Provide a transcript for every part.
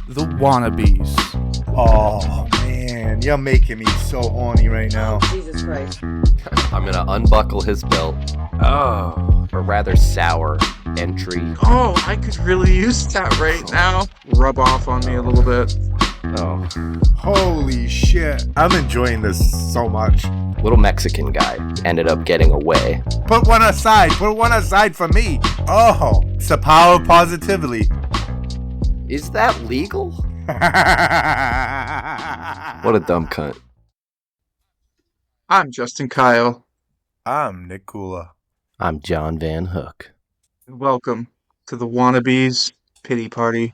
the Wannabeez. Oh, man. You're making me so horny right now. Jesus Christ. I'm gonna unbuckle his belt. Oh, a rather sour entry. Oh, I could really use that right now. Rub off on me a little bit. Oh, Holy shit. I'm enjoying this so much. little Mexican guy ended up getting away. Put one aside. Put one aside for me. Oh, it's the power of positivity. Is that legal? What a dumb cunt. I'm Justin Kyle. I'm Nick Kula. I'm John Van Hook. Welcome to the Wannabeez Pity Party.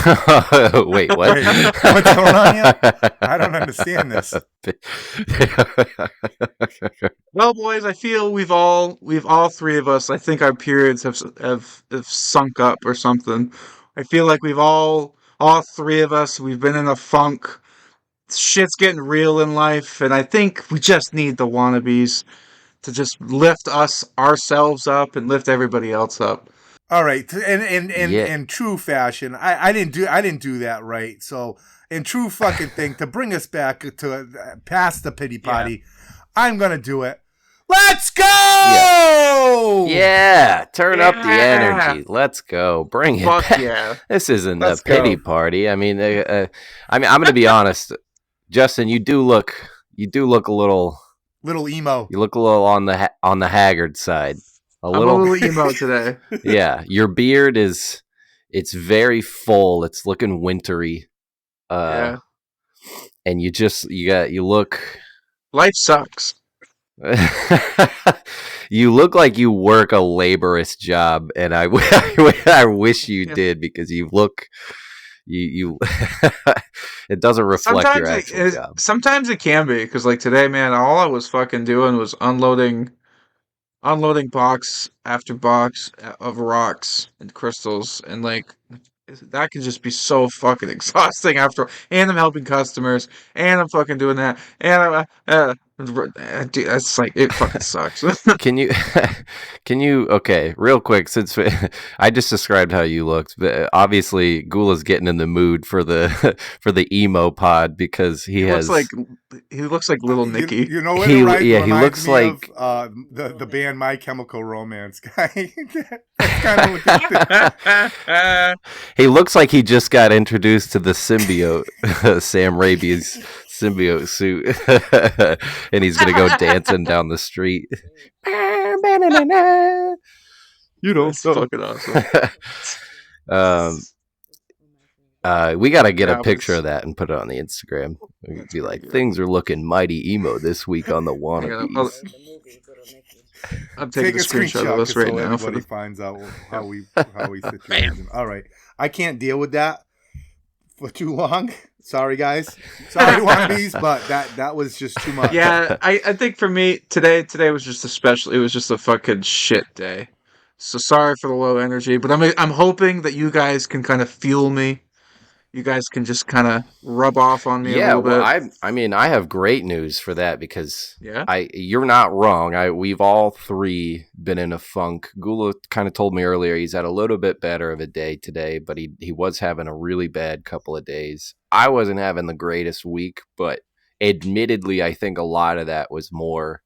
Wait, what? Wait, what's going on here? I don't understand this. Well, boys, I feel we've all three of us. I think our periods have sunk up or something. I feel like we've all three of us. We've been in a funk. Shit's getting real in life, and I think we just need the Wannabeez to just lift ourselves up and lift everybody else up. All right, in Yeah. true fashion, I didn't do that right. So in true fucking thing, to bring us back to past the pity party, I'm gonna do it. Let's go! Yeah, turn up the Yeah. energy. Let's go. Bring it Fuck back. yeah. This isn't Let's a pity go. party. I mean, I'm going to be honest. Justin, you look a little. Little emo. You look a little on the haggard side. I'm a little emo today. Yeah, your beard it's very full. It's looking wintry. Yeah. And you look Life sucks. you look like you work a laborious job, and I wish you did, because you look you it doesn't reflect your actual job. Sometimes it can be, because like today, man, all I was fucking doing was unloading box after box of rocks and crystals, and like that can just be so fucking exhausting after. And I'm helping customers, and I'm fucking doing that, and dude, that's like, it fucking sucks. Can you okay, real quick, since I just described how you looked, but obviously Gula's getting in the mood for the for the emo pod, because he looks like little Nicky. You know what? He Reminds looks me like of, the band My Chemical Romance guy. That's kind of what he looks like he just got introduced to the symbiote, Sam Raimi's symbiote suit, and he's gonna go dancing down the street. You don't That's fucking awesome. We gotta get a That picture was- of that and put it on the Instagram. We could be like, things are looking mighty emo this week on the Wannabeez. I'm taking Take a screenshot of this right so now for everybody the. finds out how we situated. All right, I can't deal with that for too long. Sorry, guys. Sorry, Wannabeez, but that was just too much. Yeah, I think for me today was just it was just a fucking shit day. So sorry for the low energy, but I'm hoping that you guys can kind of fuel me. You guys can just kind of rub off on me a Yeah, little well, bit. I mean, I have great news for that, because Yeah. you're not wrong. We've all three been in a funk. Gula kind of told me earlier he's had a little bit better of a day today, but he was having a really bad couple of days. I wasn't having the greatest week, but admittedly, I think a lot of that was more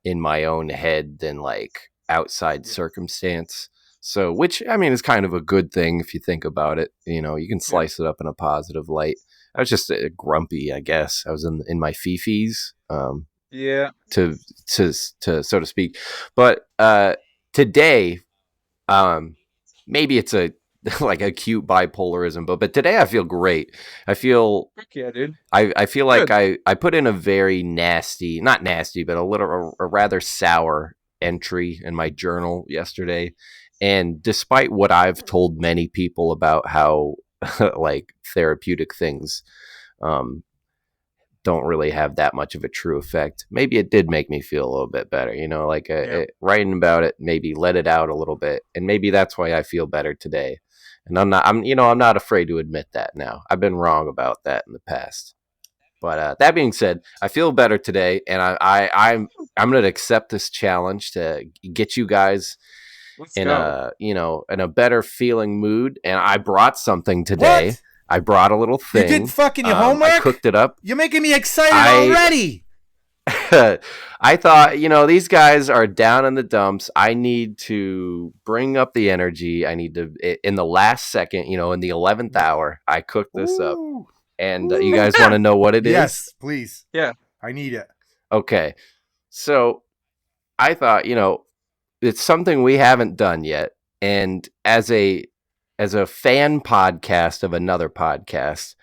in my own head than like outside circumstance. So, which, I mean, is kind of a good thing if you think about it. You know, you can slice it up in a positive light. I was just grumpy, I guess. I was in my fifis, Yeah. to so to speak. But today, maybe it's a like acute bipolarism, but today I feel great. I feel Fuck yeah, dude. I feel like Good. I put in a very nasty, not nasty, but a rather sour entry in my journal yesterday. And despite what I've told many people about how like therapeutic things don't really have that much of a true effect, maybe it did make me feel a little bit better, you know, like writing about it, maybe let it out a little bit. And maybe that's why I feel better today. And I'm not afraid to admit that now. I've been wrong about that in the past. But that being said, I feel better today, and I'm going to accept this challenge to get you guys Let's in go. a better feeling mood. And I brought something today. What? I brought a little You thing. did fucking your homework? I cooked it up. You're making me excited already. I thought, these guys are down in the dumps. I need to bring up the energy. I need to, in the last second, in the 11th hour, I cooked this up. And you guys want to know what it is? Yes, please. Yeah. I need it. Okay. So I thought, it's something we haven't done yet. And as a fan podcast of another podcast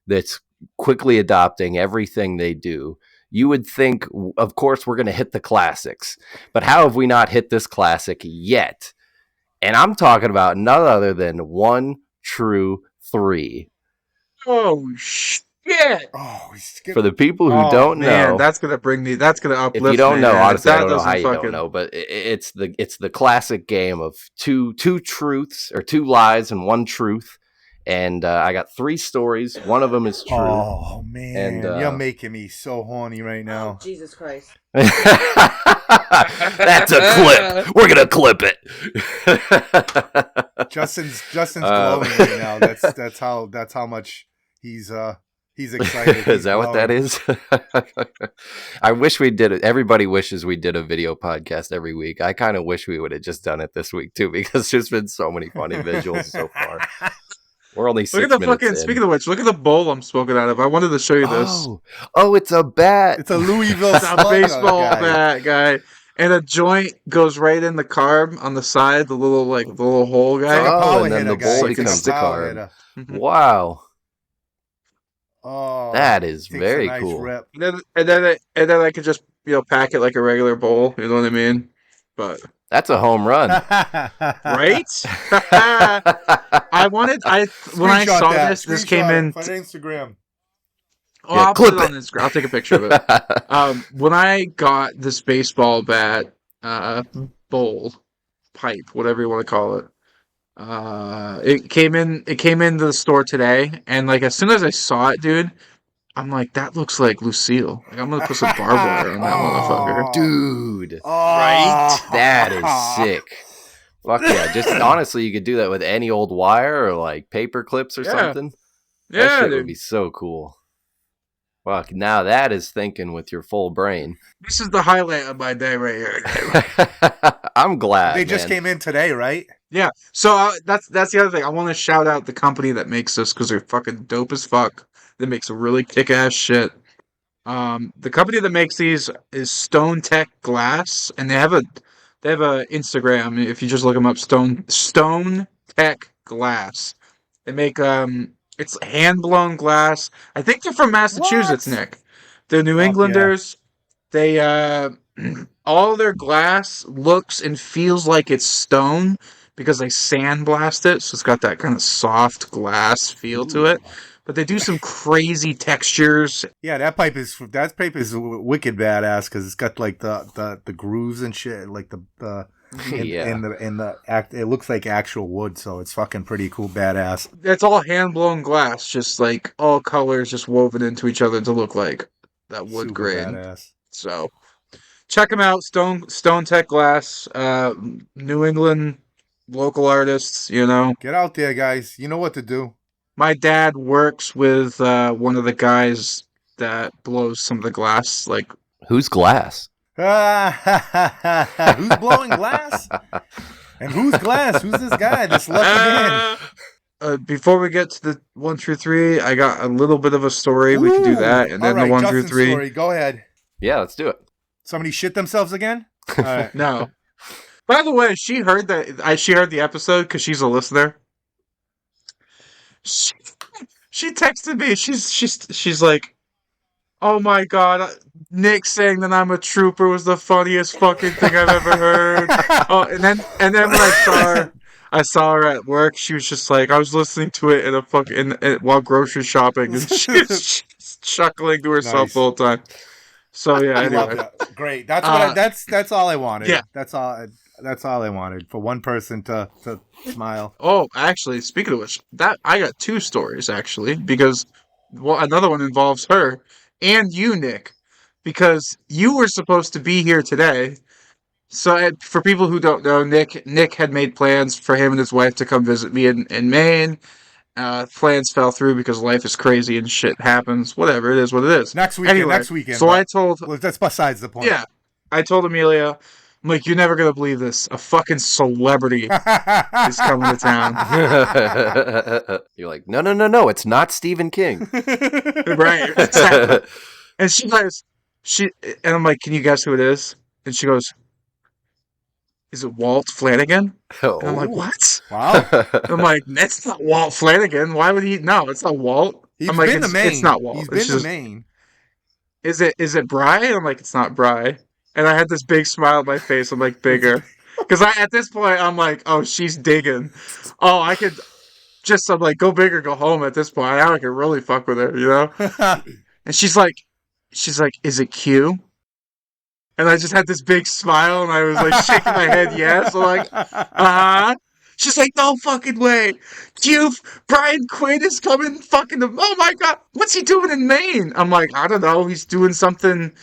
that's quickly adopting everything they do, you would think, of course, we're going to hit the classics. But how have we not hit this classic yet? And I'm talking about none other than 1 True 3. Oh, shit. Oh, for the people who don't know, that's gonna uplift. If you don't know, honestly, I don't know doesn't how you don't know, but it's the classic game of two truths or 2 lies and 1 truth. And I got 3 stories. One of them is true. Oh man, and, you're making me so horny right now. Oh, Jesus Christ! That's a clip. We're gonna clip it. Justin's glowing right now. That's how much he's excited. Is that what that is? I wish we did it. Everybody wishes we did a video podcast every week. I kind of wish we would have just done it this week too, because there's been so many funny visuals so far. We're only 6 minutes in. Speaking of which, look at the bowl I'm smoking out of. I wanted to show you this. Oh, it's a bat. It's a Louisville baseball bat, guy. And a joint goes right in the carb on the side, the little hole guy. Like and then the bowl becomes the carb. Mm-hmm. Wow. Oh, that is very nice cool. And then I could just pack it like a regular bowl. You know what I mean? But that's a home run, right? When I saw this came in. On Instagram. Oh, yeah, I'll put it on Instagram. I'll take a picture of it. When I got this baseball bat, bowl, pipe, whatever you want to call it, it came into the store today, and as soon as I saw it, dude, I'm like, that looks like Lucille. I'm gonna put some barbed wire on that motherfucker, dude. Right? That is sick. Fuck yeah! Just honestly, you could do that with any old wire or paper clips or something. Yeah, that shit dude. would be so cool. Fuck! Now that is thinking with your full brain. This is the highlight of my day right here. I'm glad they just came in today, right? Yeah. So that's the other thing. I want to shout out the company that makes this because they're fucking dope as fuck. That makes a really kick-ass shit. The company that makes these is Stone Tech Glass, and they have a Instagram. If you just look them up, Stone Tech Glass. They make it's hand-blown glass. I think they're from Massachusetts, Nick. They're New Englanders. Yeah. They all their glass looks and feels like it's stone because they sandblast it, so it's got that kind of soft glass feel to it. But they do some crazy textures. Yeah, that pipe is wicked badass because it's got the grooves and shit, it looks like actual wood, so it's fucking pretty cool, badass. It's all hand blown glass, just all colors just woven into each other to look like that wood grain. Badass. So check them out, Stone Tech Glass, New England local artists. Get out there, guys. You know what to do. My dad works with one of the guys that blows some of the glass. Who's glass? Who's blowing glass? And who's glass? Who's this guy that's lucky man? Before we get to the 1 through 3, I got a little bit of a story. We can do that, and then the 1 through 3. Story. Go ahead. Yeah, let's do it. Somebody shit themselves again? All right. No. By the way, she heard the episode because she's a listener. She texted me. She's like, "Oh my god, Nick saying that I'm a trooper was the funniest fucking thing I've ever heard." Oh, and then when I saw her at work, she was just like, I was listening to it while grocery shopping, and she's chuckling to herself the whole time. So yeah, anyway. I love that. Great. That's all I wanted. Yeah. That's all I wanted, for one person to smile. Oh, actually, speaking of which, I got 2 stories actually, because another one involves her and you, Nick, because you were supposed to be here today. So for people who don't know, Nick had made plans for him and his wife to come visit me in Maine. plans fell through because life is crazy and shit happens. Whatever, it is what it is. Next weekend. Anyway, Next weekend. so I told, Well, that's besides the point. yeah, I told Amelia, I'm like, you're never gonna believe this. A fucking celebrity is coming to town. You're like, no, it's not Stephen King. Right, exactly. And she goes, and I'm like, can you guess who it is? And she goes, is it Walt Flanagan? And I'm like, what? Wow. And I'm like, that's not Walt Flanagan. Why would he? No, it's not Walt. He's I'm like, been to Maine. it's not Walt. He's And been she's to just, Maine. Is it Bry? I'm like, it's not Bry. And I had this big smile on my face. I'm like, bigger. Because at this point, I'm like, oh, she's digging. Oh, I could just, I'm like, go big or go home at this point. Now I can really fuck with her, you know? And she's like, is it Q? And I just had this big smile, and I was like shaking my head yes. I'm like, uh-huh. She's like, no fucking way. Brian Quinn is coming fucking, oh my God, what's he doing in Maine? I'm like, I don't know, he's doing something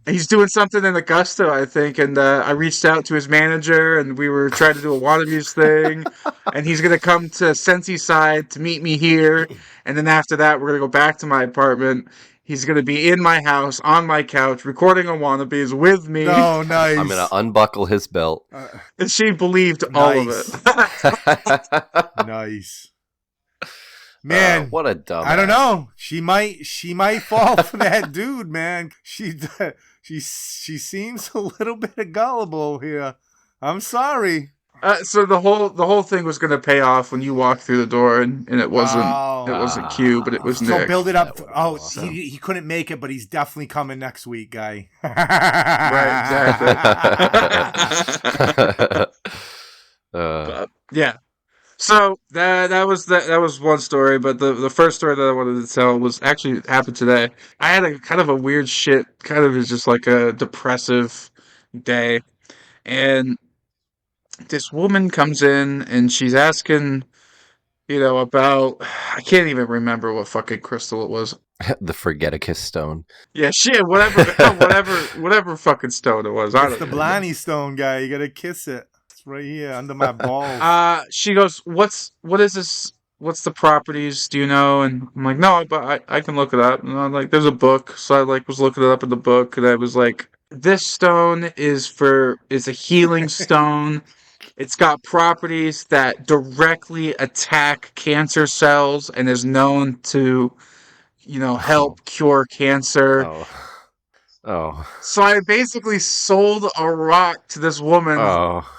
in Augusta, I think, and I reached out to his manager, and we were trying to do a Wannabeez thing, and he's going to come to Sensi Side to meet me here, and then after that, we're going to go back to my apartment. He's going to be in my house, on my couch, recording a Wannabeez with me. No, nice. I'm going to unbuckle his belt. And she believed all of it. Nice. Man, what a dumb. I don't know. She might fall for that dude, man. She seems a little bit gullible here. I'm sorry. So the whole thing was going to pay off when you walked through the door, and it wasn't Q, but it was Nick. So build it up. He couldn't make it, but he's definitely coming next week, guy. Right, exactly. Yeah. So that was one story, but the first story that I wanted to tell was actually happened today. I had a kind of a weird shit, kind of is just like a depressive day, and this woman comes in and she's asking, about, I can't even remember what fucking crystal it was. The Forgeticus stone. Yeah, shit, whatever fucking stone it was. It's the Blarney stone, guy. You gotta kiss it. It's right here under my balls. She goes, what is this? What's the properties? Do you know? And I'm like, no, but I can look it up. And I'm like, there's a book. So I was looking it up in the book, and I was like, this stone is a healing stone. It's got properties that directly attack cancer cells and is known to, help cure cancer. Oh. So I basically sold a rock to this woman,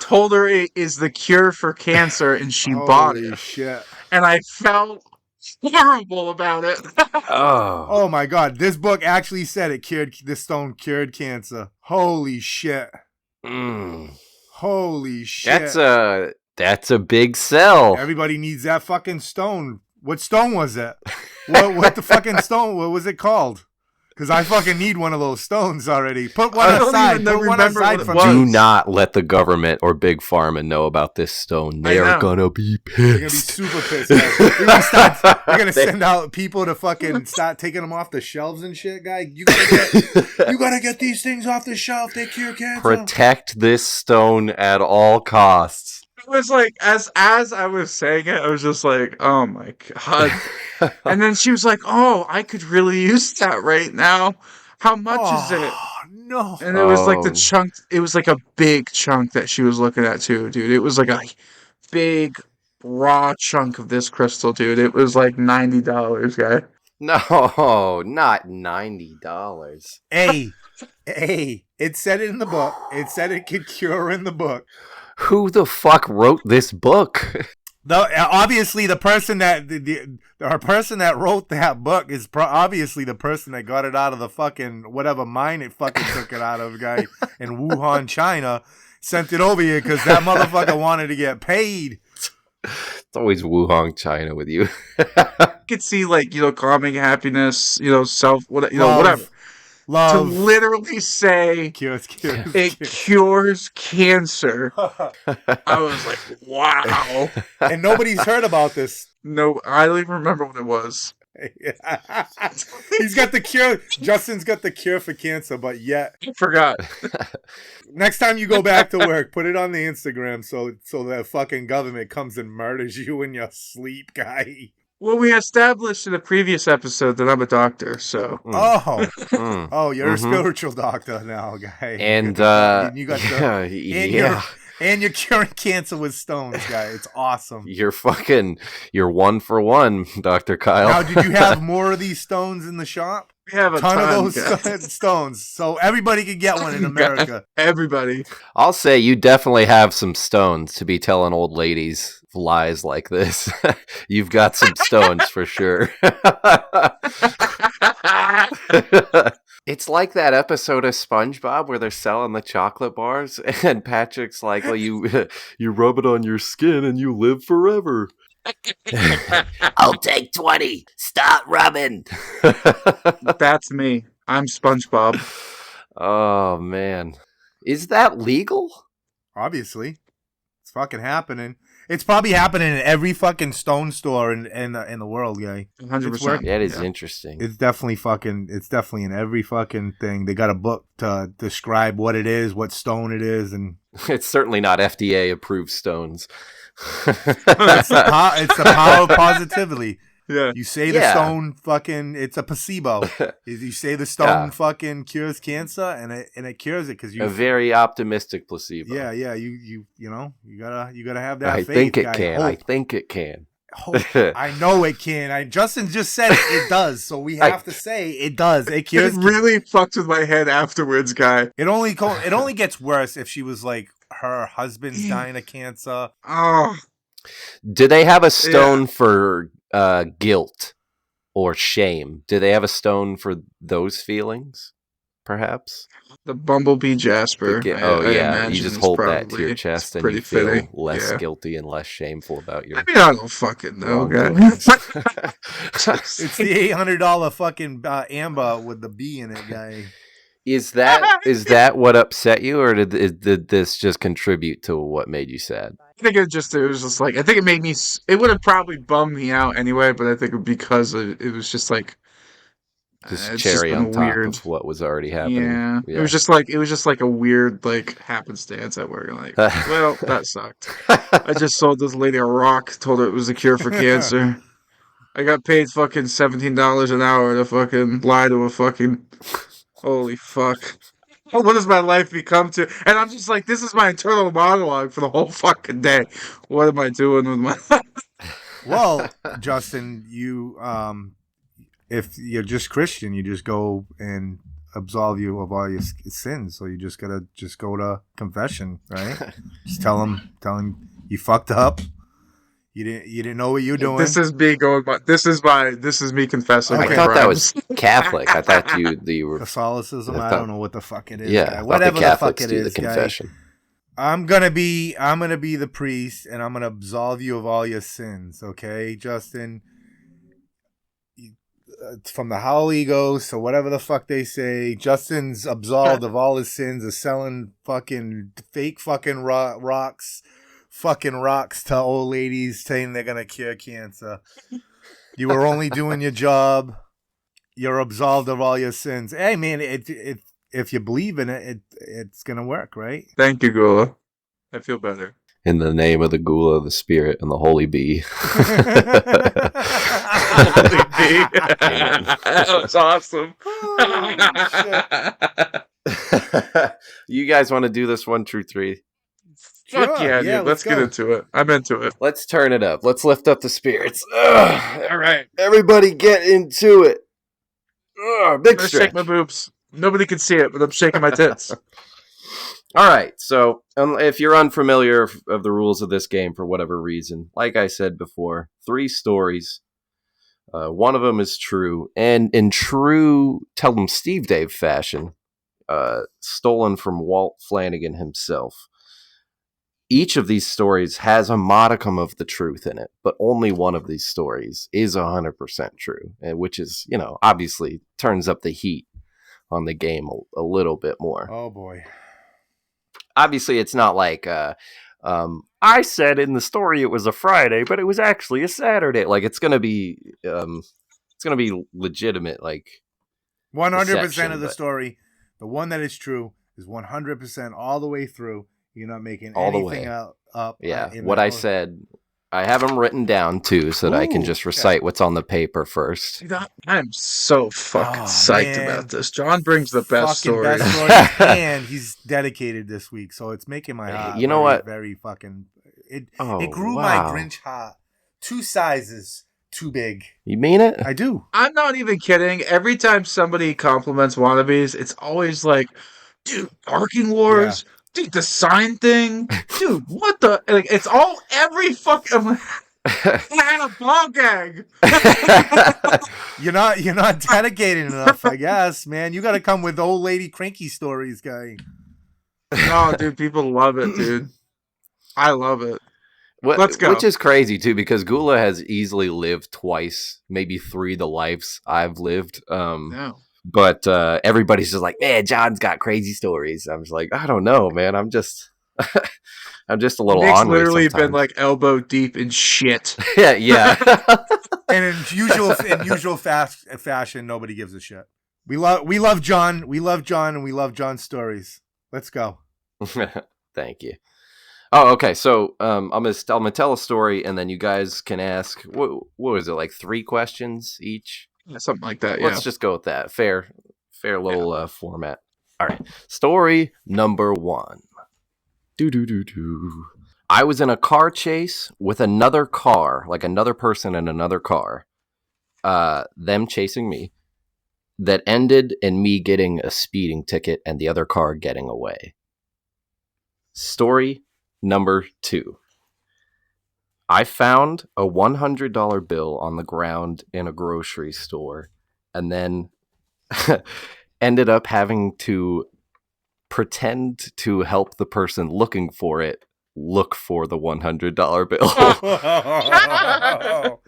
told her it is the cure for cancer, and she bought it. Holy shit. And I felt horrible about it. Oh my God. This book actually said this stone cured cancer. Holy shit. Holy shit. That's a big sell. Everybody needs that fucking stone. What stone was it? What the fucking stone? What was it called? Because I fucking need one of those stones already. Put one aside. Put one aside from Do not let the government or Big Pharma know about this stone. They are gonna be pissed. They're gonna be super pissed. They're gonna send out people to fucking start taking them off the shelves and shit, guy. You gotta get these things off the shelf. They cure cancer. Protect this stone at all costs. It was like, as I was saying it, I was just like, oh my God. And then she was like, oh, I could really use that right now. How much is it? No. And it was like the chunk, it was like a big chunk that she was looking at too, dude. It was like a big raw chunk of this crystal, dude. It was like $90, guy. No, not $90. Hey, it said it in the book. It said it could cure in the book. Who the fuck wrote this book? Obviously, the person that person that wrote that book is obviously the person that got it out of the fucking whatever mine it fucking took it out of, guy in Wuhan, China, sent it over here because that motherfucker wanted to get paid. It's always Wuhan, China with you. You could see, like, calming happiness, whatever. Love. To literally say it cures cancer. I was like, wow. And nobody's heard about this. No, I don't even remember what it was. He's got the cure. Justin's got the cure for cancer, but yet I forgot. Next time you go back to work, put it on the Instagram so the fucking government comes and murders you in your sleep, guy. Well, we established in a previous episode that I'm a doctor, so Oh, you're a Mm-hmm. spiritual doctor now, guy. And And you got yeah, yeah. you're curing cancer with stones, guy. It's awesome. You're 1 for 1, Dr. Kyle. Now, did you have more of these stones in the shop? we have a Ton ton of those stones, so everybody could get one in America. Everybody. I'll say you definitely have some stones to be telling old ladies lies like this. You've got some stones for sure. It's like that episode of SpongeBob where they're selling the chocolate bars, and Patrick's like, "Well, you rub it on your skin and you live forever." I'll take 20. Stop rubbing. That's me. I'm SpongeBob. Oh man, is that legal? Obviously, it's fucking happening. It's probably happening in every fucking stone store in the world, guy. 100%. That is interesting. It's definitely in every fucking thing. They got a book to describe what it is, what stone it is, and It's certainly not FDA approved stones. it's the power of positivity. Yeah. You say the stone fucking, it's a placebo. You say the stone fucking cures cancer, and it cures it because you a very optimistic placebo. Yeah, you know you gotta have that. I faith, think it guy. can. Hope. I think it can. I know it can. Justin just said it does, so we have to say it does. It cures. It really fucked with my head afterwards, guy. It only gets worse if she was like her husband's dying of cancer. Oh. Do they have a stone for guilt or shame? Do they have a stone for those feelings? Perhaps The Bumblebee Jasper. You just hold that to your chest and you feel fitting. less guilty and less shameful about your. I mean, I don't fucking know, guy. It's the $800 fucking amber with the bee in it, guy. Is that what upset you, or did this just contribute to what made you sad? I think it was just like, I think it made me, it would have probably bummed me out anyway, but I think because it was just like, Just it's cherry just on top weird. of what was already happening. Yeah. It was just like a weird like happenstance at work. Like, well, that sucked. I just sold this lady a rock, told her it was a cure for cancer. I got paid fucking $17 an hour to fucking lie to a fucking, holy fuck. What does my life become to? And I'm just like, this is my internal monologue for the whole fucking day. What am I doing with my life? Well, Justin, you if you're just Christian, you just go and absolve you of all your sins. So you just gotta go to confession, right? Just tell him you fucked up. You didn't know what you were doing. This is me going. This is me confessing. Okay. I thought that was Catholic. I thought you were Catholicism. I don't know what the fuck it is. Yeah, guy. Whatever the fuck it do is, the confession. guy. I'm gonna be the priest, and I'm gonna absolve you of all your sins. Okay, Justin. From the Holy Ghost or whatever the fuck they say, Justin's absolved of all his sins of selling fucking fake fucking rocks to old ladies saying they're gonna cure cancer. You were only doing your job. You're absolved of all your sins. Hey man, if you believe in it, it's gonna work, right? Thank you, Gula. I feel better. In the name of the Gula, the Spirit, and the Holy Bee. Holy bee. That was awesome. You guys want to do this 1, 2, 3? Fuck Sure, yeah, dude. Let's get go. into it. I'm into it. Let's turn it up. Let's lift up the spirits. Ugh. All right. Everybody get into it. Ugh, big I'm gonna stretch. shake my boobs. Nobody can see it, but I'm shaking my tits. All right, so if you're unfamiliar of the rules of this game for whatever reason, like I said before, 3 stories. One of them is true, and in true Tell 'em Steve Dave fashion, stolen from Walt Flanagan himself. Each of these stories has a modicum of the truth in it, but only one of these stories is 100% true, which is, obviously turns up the heat on the game a little bit more. Oh boy. Obviously, it's not like I said in the story it was a Friday, but it was actually a Saturday. Like it's gonna be legitimate. Like 100% of the story, the one that is true, is 100% all the way through. You're not making all the anything way up. Yeah, what I said I have them written down too, so that I can just recite what's on the paper first. Dude, I'm so fucking psyched man. about this. John brings the best Fucking stories. best stories, and he's dedicated this week, so it's making my heart. You know what? Very fucking. It Oh, grew wow. my Grinch heart 2 sizes too big. You mean it? I do. I'm not even kidding. Every time somebody compliments Wannabeez, it's always like, dude, Barking Wars, dude, the sign thing, dude, what the? Like, it's all every fucking. I had a ball gag. You're not dedicated enough, I guess, man. You got to come with old lady cranky stories, guy. No, dude, people love it, dude. I love it. Let's go. Which is crazy too, because Gula has easily lived twice, maybe 3 the lives I've lived. No. But everybody's just like, man, John's got crazy stories. I'm just like, I don't know, man. I'm just a little Nick's ornery literally sometimes. been like elbow deep in shit. yeah. And in usual fashion, nobody gives a shit. We love John. We love John, and we love John's stories. Let's go. Thank you. Oh, okay. So I'm gonna tell a story, and then you guys can ask. What was it, like 3 questions each? Yeah, something like that. Let's just go with that. Fair little format. All right. Story number 1. I was in a car chase with another car, like another person in another car. Them chasing me. That ended in me getting a speeding ticket and the other car getting away. Story number 2. I found a $100 bill on the ground in a grocery store and then ended up having to pretend to help the person looking for it look for the $100 bill.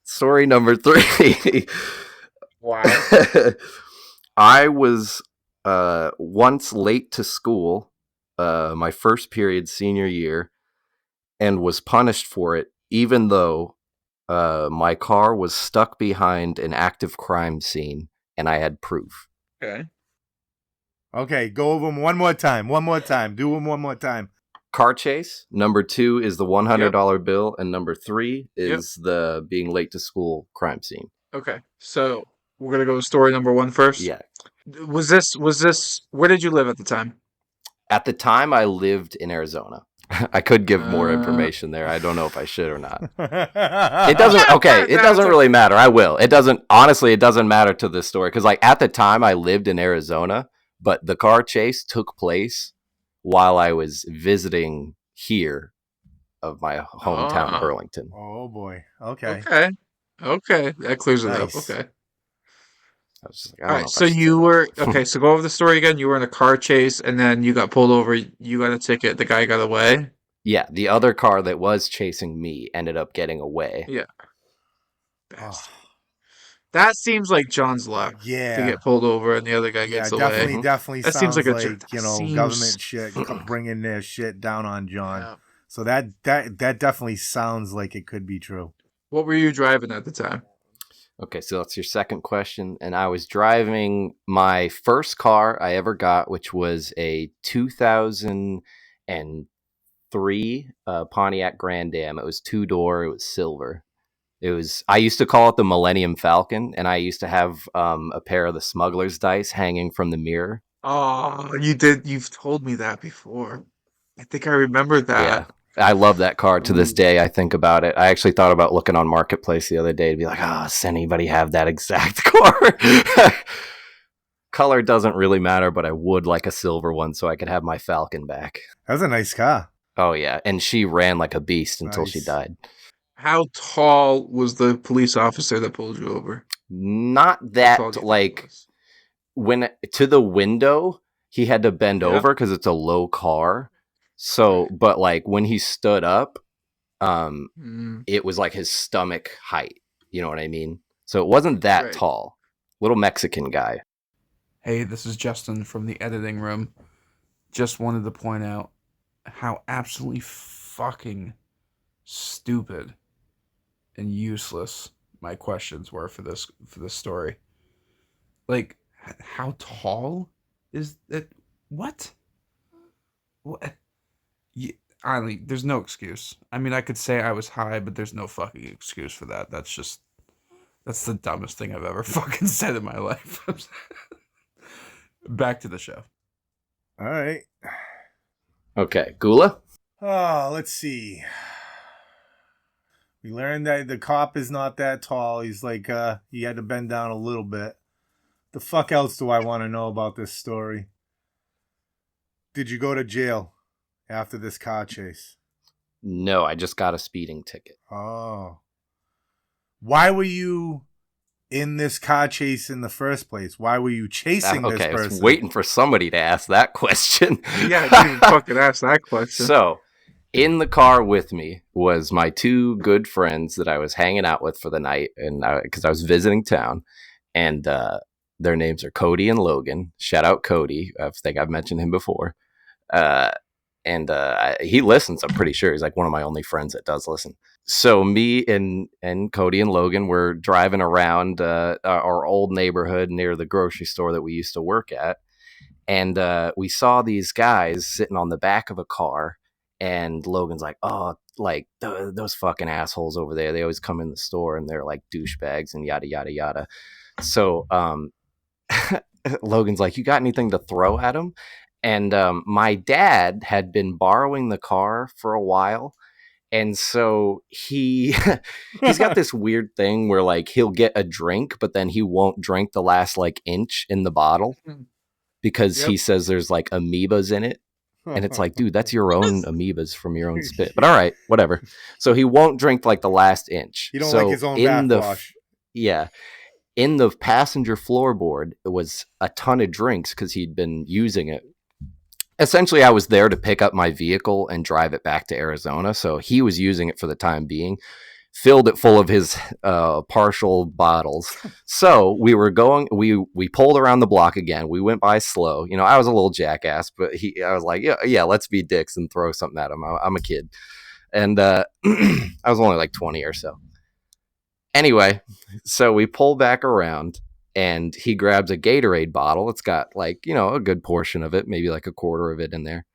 Story number 3. Wow. I was once late to school, my first period senior year, and was punished for it, even though my car was stuck behind an active crime scene and I had proof. Okay, go over them one more time. Do them one more time. Car chase. Number 2 is the $100 bill, and number 3 is the being late to school crime scene. Okay, so we're gonna go with story number 1 first. Yeah. Was this? Where did you live at the time? At the time, I lived in Arizona. I could give more information there. I don't know if I should or not. It doesn't. Okay, it doesn't really matter. I will. It doesn't. Honestly, it doesn't matter to this story because, like, at the time, I lived in Arizona, but the car chase took place while I was visiting here of my hometown, Burlington. Oh boy. Okay. That clears it up. Nice. Okay. I was just like, All right. So you were okay. So go over the story again. You were in a car chase, and then you got pulled over. You got a ticket. The guy got away. Yeah, the other car that was chasing me ended up getting away. Yeah. That seems like John's luck. Yeah. To get pulled over and the other guy gets away. Definitely That sounds seems like government shit bringing their shit down on John. Yeah. So that definitely sounds like it could be true. What were you driving at the time? Okay, so that's your second question. And I was driving my first car I ever got, which was a 2003 Pontiac Grand Am. It was 2-door. It was silver. I used to call it the Millennium Falcon, and I used to have a pair of the smuggler's dice hanging from the mirror. Oh, you did. You've told me that before. I think I remember that. Yeah. I love that car to this day. I think about it. I actually thought about looking on Marketplace the other day to be like, does anybody have that exact car? Color doesn't really matter, but I would like a silver one so I could have my Falcon back. That was a nice car. Oh, yeah. And she ran like a beast until she died. How tall was the police officer that pulled you over? Not that, like, when to the window, he had to bend over because it's a low car. So, but like when he stood up, it was like his stomach height. You know what I mean? So it wasn't that tall. Little Mexican guy. Hey, this is Justin from the editing room. Just wanted to point out how absolutely fucking stupid and useless my questions were for this story. Like, how tall is it? What? there's no excuse. I mean, I could say I was high, but there's no fucking excuse for that. That's the dumbest thing I've ever fucking said in my life. Back to the show. All right. Okay, Gula? Oh, let's see. We learned that the cop is not that tall. He's like, he had to bend down a little bit. The fuck else do I want to know about this story? Did you go to jail after this car chase? No, I just got a speeding ticket. Oh. Why were you in this car chase in the first place? Why were you chasing this Okay, I was person? waiting for somebody to ask that question. Yeah, I didn't even fucking ask that question. So, in the car with me was my two good friends that I was hanging out with for the night, and because I was visiting town, and their names are Cody and Logan. Shout out Cody. I think I've mentioned him before. And he listens, I'm pretty sure. He's like one of my only friends that does listen. So me and Cody and Logan were driving around our old neighborhood near the grocery store that we used to work at. And we saw these guys sitting on the back of a car. And Logan's like, oh, like those fucking assholes over there. They always come in the store and they're like douchebags and yada, yada, yada. So Logan's like, you got anything to throw at him? And my dad had been borrowing the car for a while. And so he's got this weird thing where like he'll get a drink, but then he won't drink the last like inch in the bottle because he says there's like amoebas in it. And it's like, dude, that's your own amoebas from your own spit. But all right, whatever. So he won't drink like the last inch. You don't like his own backwash. Yeah. In the passenger floorboard, it was a ton of drinks because he'd been using it. Essentially, I was there to pick up my vehicle and drive it back to Arizona. So he was using it for the time being, filled it full of his partial bottles. So we were going, we pulled around the block again. We went by slow. You know, I was a little jackass, but I was like, yeah, let's be dicks and throw something at him. I'm a kid. And I was only like 20 or so. Anyway, so we pull back around. And he grabs a Gatorade bottle. It's got like, you know, a good portion of it, maybe like a quarter of it in there.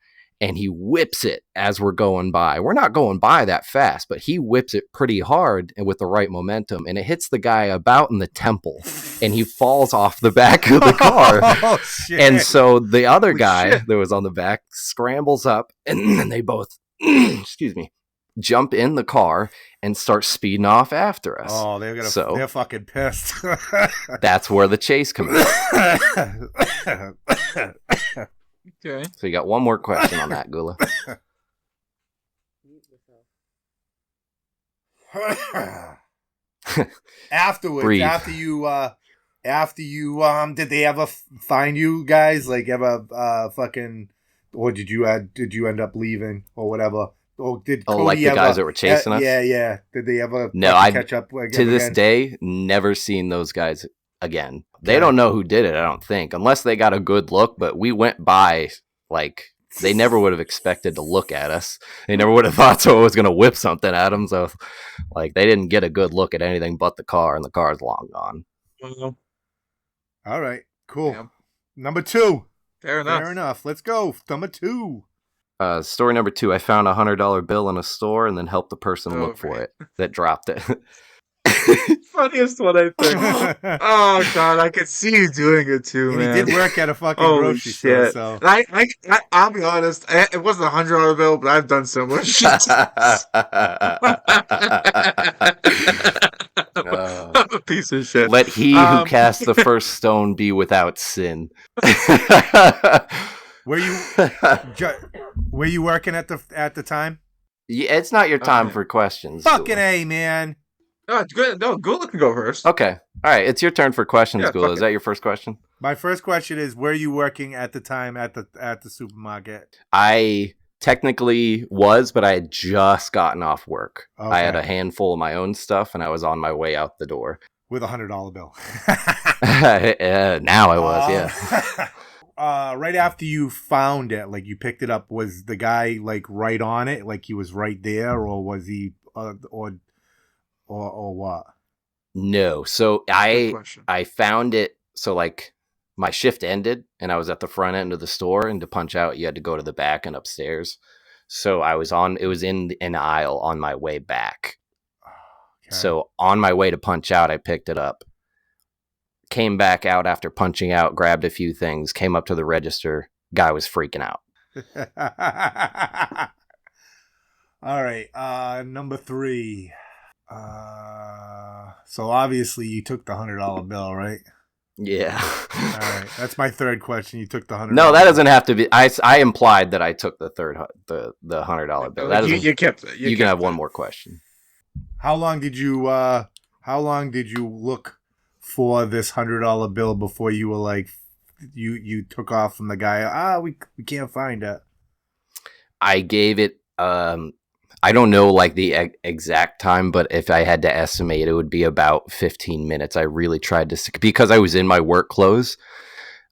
And he whips it as we're going by. We're not going by that fast, but he whips it pretty hard and with the right momentum. And it hits the guy about in the temple. And he falls off the back of the car. Oh, shit. And so the other guy that was on the back scrambles up and then they both, excuse me, jump in the car and start speeding off after us. Oh, they're fucking pissed. That's where the chase comes in. Okay. So you got one more question on that, Gula. Afterwards, Breathe. after you did they ever find you guys? Like ever fucking, or did you end up leaving or whatever? Or did Cody like the guys that were chasing us? Yeah. Did they ever catch up again? To this day, never seen those guys again. They don't know who did it, I don't think, unless they got a good look, but we went by, like, they never would have expected to look at us. They never would have thought someone was going to whip something at them, so, like, they didn't get a good look at anything but the car, and the car's long gone. All right, cool. Yeah. Number 2. Fair enough. Let's go. Number 2. Story number 2, I found a $100 bill in a store and then helped the person look for it that dropped it. Funniest one, I think. Oh god, I could see you doing it too, And man. he did work at a fucking grocery store, so. I'll be honest. It wasn't $100 bill, but I've done so much shit. I'm a piece of shit. Let he who casts the first stone be without sin. Were you working at the time? Yeah, it's not your time for questions. Fucking A, man. Oh, good. No, Gula can go first. Okay. All right. It's your turn for questions, Yeah, Gula. fuck Is it. that your first question? My first question is, were you working at the time at the supermarket? I technically was, but I had just gotten off work. Okay. I had a handful of my own stuff, and I was on my way out the door. With a $100 bill. Now I was, yeah. Right after you found it, like you picked it up, was the guy like right on it? Like he was right there, or was he, or what? No. So Good I question. found it. So like my shift ended and I was at the front end of the store, and to punch out, you had to go to the back and upstairs. So it was in an aisle on my way back. Okay. So on my way to punch out, I picked it up, came back out after punching out, grabbed a few things, came up to the register. Guy was freaking out. All right. Number 3. So obviously you took the $100 bill, right? Yeah. All right. That's my third question. You took the $100. No, that doesn't have to be. I implied that I took the $100 bill. That doesn't. You kept it. You can have one more question. How long did you look for this $100 bill before you were like, you took off from the guy? We can't find it. I gave it. I don't know like the exact time, but if I had to estimate, it would be about 15 minutes. I really tried to, because I was in my work clothes.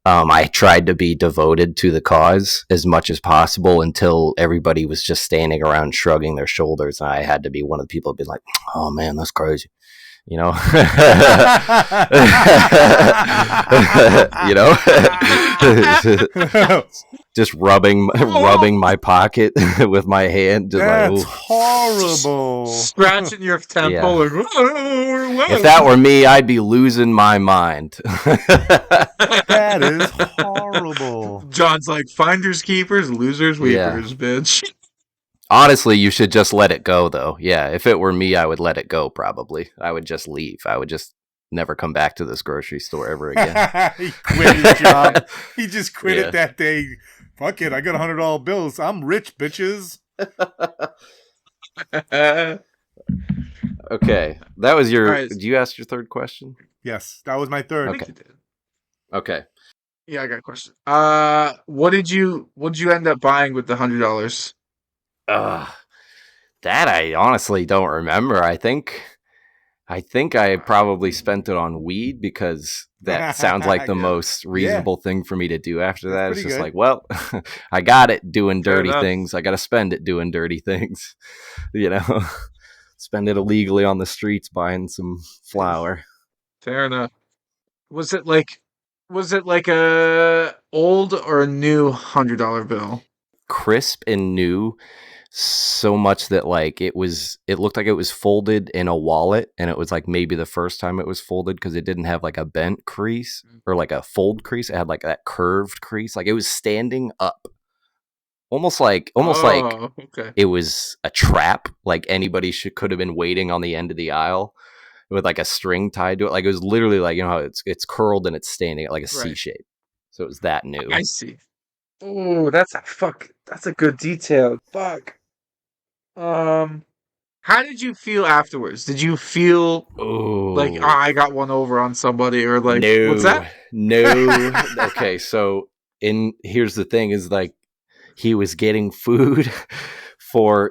I tried to be devoted to the cause as much as possible until everybody was just standing around shrugging their shoulders, and I had to be one of the people who'd be like, "Oh man, that's crazy." You know, just rubbing my pocket with my hand. Just That's like, horrible. Scratching your temple. Yeah. Like, if that were me, I'd be losing my mind. That is horrible. John's like, finders keepers, losers weepers, bitch. Honestly, you should just let it go, though. Yeah, if it were me, I would let it go, probably. I would just leave. I would just never come back to this grocery store ever again. He quit his job. He just quit it that day. Fuck it, I got $100 bills. I'm rich, bitches. Okay, that was your... Right. Did you ask your third question? Yes, that was my third. I think you did. Okay. Yeah, I got a question. What did you end up buying with the $100? That I honestly don't remember. I think I probably spent it on weed because that sounds like the most reasonable thing for me to do after that. It's just good. like, well, I got it doing Fair dirty enough. things. I got to spend it doing dirty things, spend it illegally on the streets buying some flour. Fair enough. Was it like a old or a new $100 bill? Crisp and new, so much that like it looked like it was folded in a wallet, and it was like maybe the first time it was folded because it didn't have like a bent crease or like a fold crease. It had like that curved crease, like it was standing up, almost like okay. it was a trap. Like anybody could have been waiting on the end of the aisle with like a string tied to it. Like it was literally like, you know how it's curled and it's standing at like a C shape. So it was that new. I see. Oh, that's a good detail. Fuck. How did you feel afterwards? Did you feel like, oh, I got one over on somebody, or like, no, what's that? No. Okay, so here's the thing is like he was getting food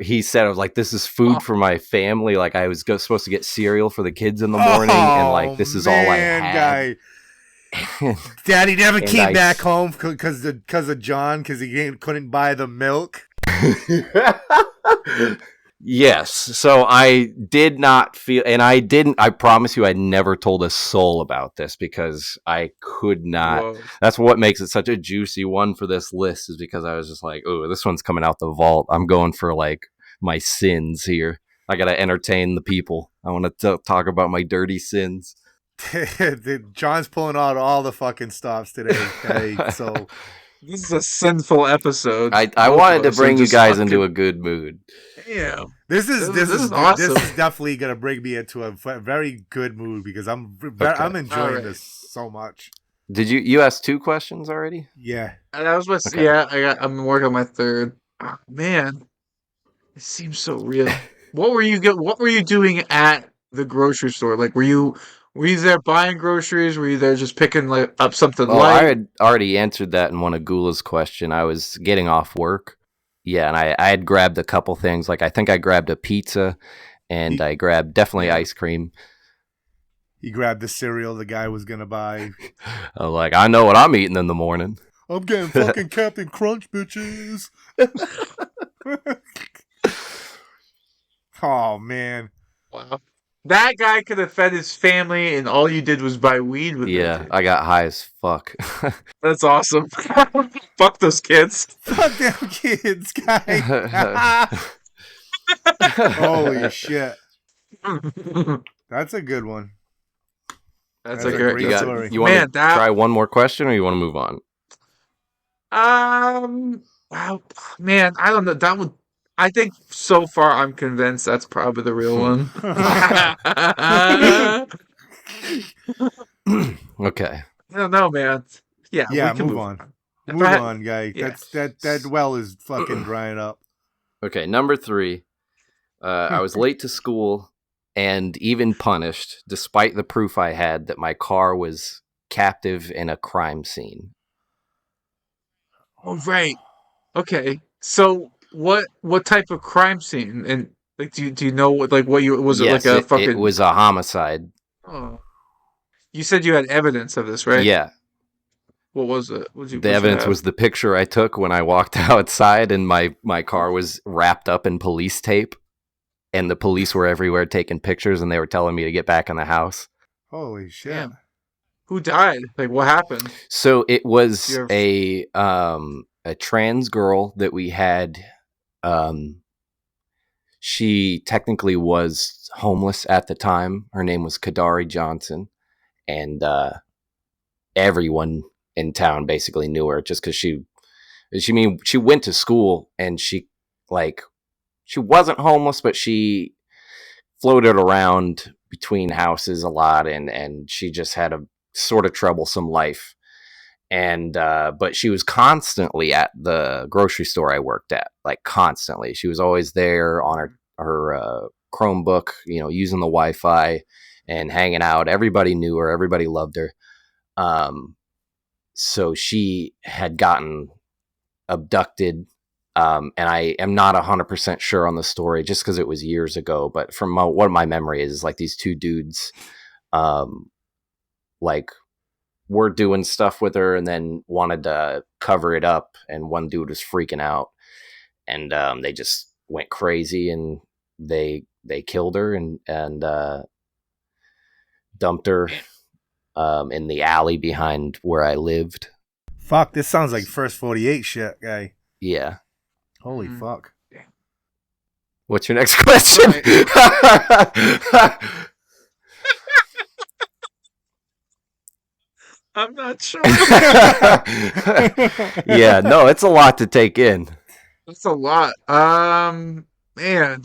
he said, I was like, this is food for my family. Like I was supposed to get cereal for the kids in the morning, and like this is all I had. Daddy never came back home because of John, because he couldn't buy the milk. Yes. So I did not feel, and I promise you, I never told a soul about this because I could not. Whoa. That's what makes it such a juicy one for this list, is because I was just like, oh, this one's coming out the vault. I'm going for like my sins here. I got to entertain the people. I want to talk about my dirty sins. John's pulling out all the fucking stops today. Okay? So This is a sinful episode. I wanted to bring you guys into a good mood. Damn. This is awesome. This is definitely gonna bring me into a very good mood because I'm enjoying this so much. Did you ask 2 questions already? Yeah. And that was my I'm working on my third. Oh, man, it seems so real. What were you doing at the grocery store? Like, were you there buying groceries? Were you there just picking like up something light? I had already answered that in one of Gula's question. I was getting off work. Yeah, and I had grabbed a couple things. Like I think I grabbed a pizza, and I grabbed definitely ice cream. He grabbed the cereal the guy was gonna buy. Like, I know what I'm eating in the morning. I'm getting fucking Captain Crunch, bitches. Oh man. Wow. That guy could have fed his family, and all you did was buy weed with Yeah, it. I got high as fuck. That's awesome. Fuck those kids. Fuck them kids, guy. Holy shit. That's a good one. That's That's a a great. great you That's got. story. You want Man, to that. try one more question, or you want to move on? Wow, man, I don't know. That would. I think so far I'm convinced that's probably the real one. I Okay. don't know, man. Yeah, we Yeah, can move move on. on. If Move I, on, guy. yeah. That well is fucking drying up. Okay. Number 3. I was late to school and even punished, despite the proof I had that my car was captive in a crime scene. Oh, right. Okay. So what type of crime scene? And like, do you know what you was it like Yes, a it fucking? was a homicide. Oh, you said you had evidence of this, right? Yeah. What was it? What you The what you evidence have? was the picture I took when I walked outside and my car was wrapped up in police tape and the police were everywhere taking pictures and they were telling me to get back in the house. Holy shit. Damn. Who died? Like, what happened? So it was You're a trans girl that we had. She technically was homeless at the time. Her name was Kadari Johnson, and everyone in town basically knew her just because she went to school and she wasn't homeless, but she floated around between houses a lot, and she just had a sort of troublesome life. And but she was constantly at the grocery store I worked at, like constantly. She was always there on her Chromebook, using the Wi-Fi and hanging out. Everybody knew her. Everybody loved her. So she had gotten abducted. And I am not 100% sure on the story just because it was years ago. But from what my memory is like these two dudes, like were doing stuff with her and then wanted to cover it up. And one dude was freaking out, and they just went crazy and they killed her and dumped her in the alley behind where I lived. Fuck, this sounds like first 48 shit, guy. Yeah. Holy Mm. fuck. What's your next question? I'm not sure. Yeah, no, it's a lot to take in. That's a lot. Man.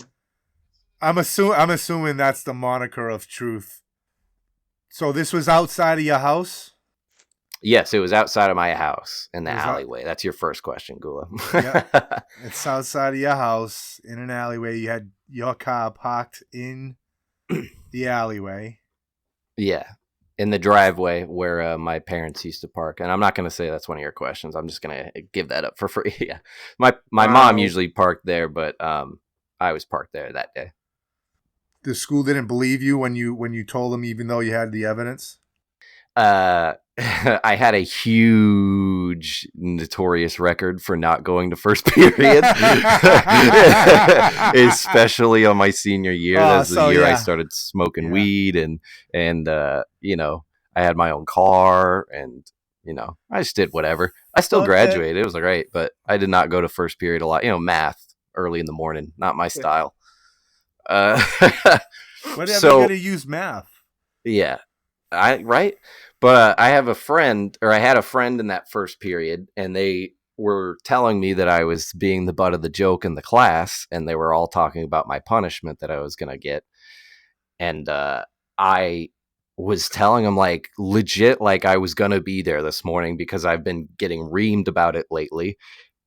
I'm assuming that's the moniker of truth. So this was outside of your house? Yes, it was outside of my house in the It was out- alleyway. That's your first question, Gula. Yeah. It's outside of your house in an alleyway. You had your car parked in the alleyway. Yeah, in the driveway where my parents used to park. And I'm not going to say that's one of your questions. I'm just going to give that up for free. Yeah, my Wow. mom usually parked there, but I was parked there that day. The school didn't believe you when you told them, even though you had the evidence? I had a huge notorious record for not going to first period, especially on my senior year. That's the year I started smoking weed, and I had my own car, and I just did whatever. I still graduated. It was great, but I did not go to first period a lot. Math early in the morning, not my style. Whatever, so, you gotta use math. Yeah. Right? But I have a friend, or I had a friend in that first period, and they were telling me that I was being the butt of the joke in the class, and they were all talking about my punishment that I was going to get. And I was telling them, like, legit, like I was going to be there this morning because I've been getting reamed about it lately.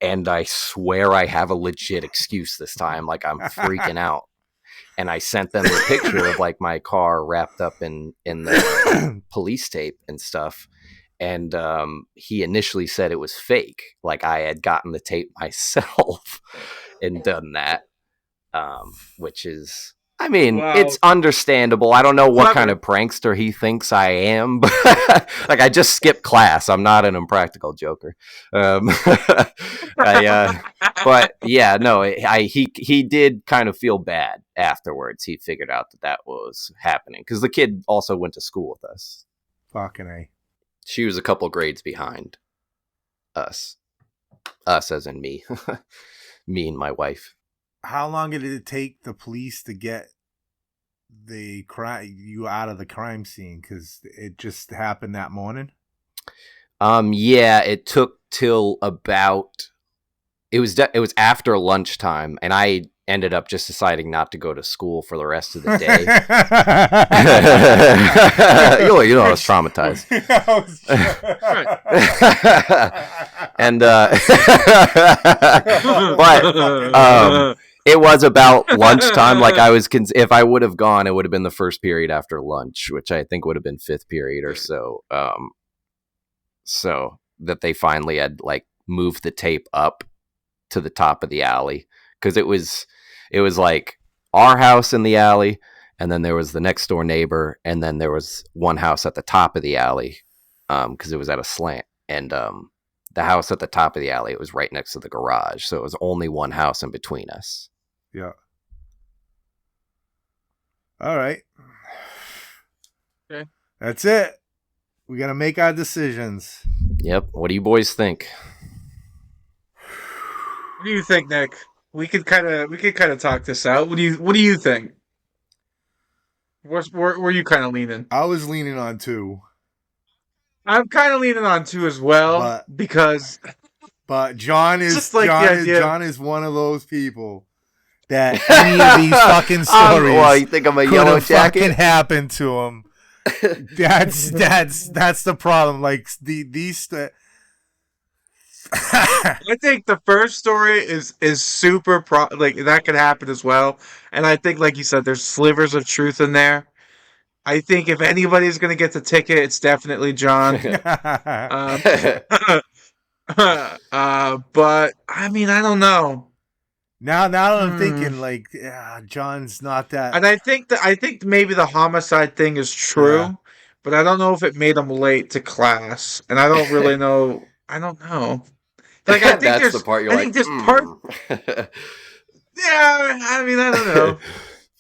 And I swear I have a legit excuse this time. Like, I'm freaking out. And I sent them a picture of like my car wrapped up in the police tape and stuff. And he initially said it was fake. Like I had gotten the tape myself and done that, which is I mean, Wow. it's understandable. I don't know what Clever. kind of prankster he thinks I am, but like I just skipped class. I'm not an impractical joker. But yeah, no, he did kind of feel bad afterwards. He figured out that was happening because the kid also went to school with us. Fucking A. She was a couple grades behind us. Us as in me. Me and my wife. How long did it take the police to get you out of the crime scene? Because it just happened that morning. Yeah, it took till about. It was after lunchtime, and I ended up just deciding not to go to school for the rest of the day. you know, I was traumatized. And but it was about lunchtime. Like I was, if I would have gone, it would have been the first period after lunch, which I think would have been fifth period or so. So that they finally had like moved the tape up to the top of the alley because it was like our house in the alley, and then there was the next door neighbor, and then there was one house at the top of the alley because it was at a slant, and the house at the top of the alley, it was right next to the garage, so it was only one house in between us. Yeah. All right. Okay. That's it. We gotta make our decisions. Yep. What do you boys think? What do you think, Nick? We could kind of talk this out. What do you think? Where you kind of leaning? I was leaning on 2. I'm kind of leaning on 2 as well because John is just like John is one of those people that any of these fucking stories you think I'm a could yellow have jacket? fucking happened to him. That's the problem. Like these. I think the first story is super like that could happen as well, and I think like you said, there's slivers of truth in there. I think if anybody's gonna get the ticket, it's definitely John. But I mean, I don't know. Now that I'm thinking, like, John's not that. And I think maybe the homicide thing is true, but I don't know if it made him late to class, and I don't really know. I don't know. Like I think that's the part you're like. This part. Yeah, I mean, I don't know.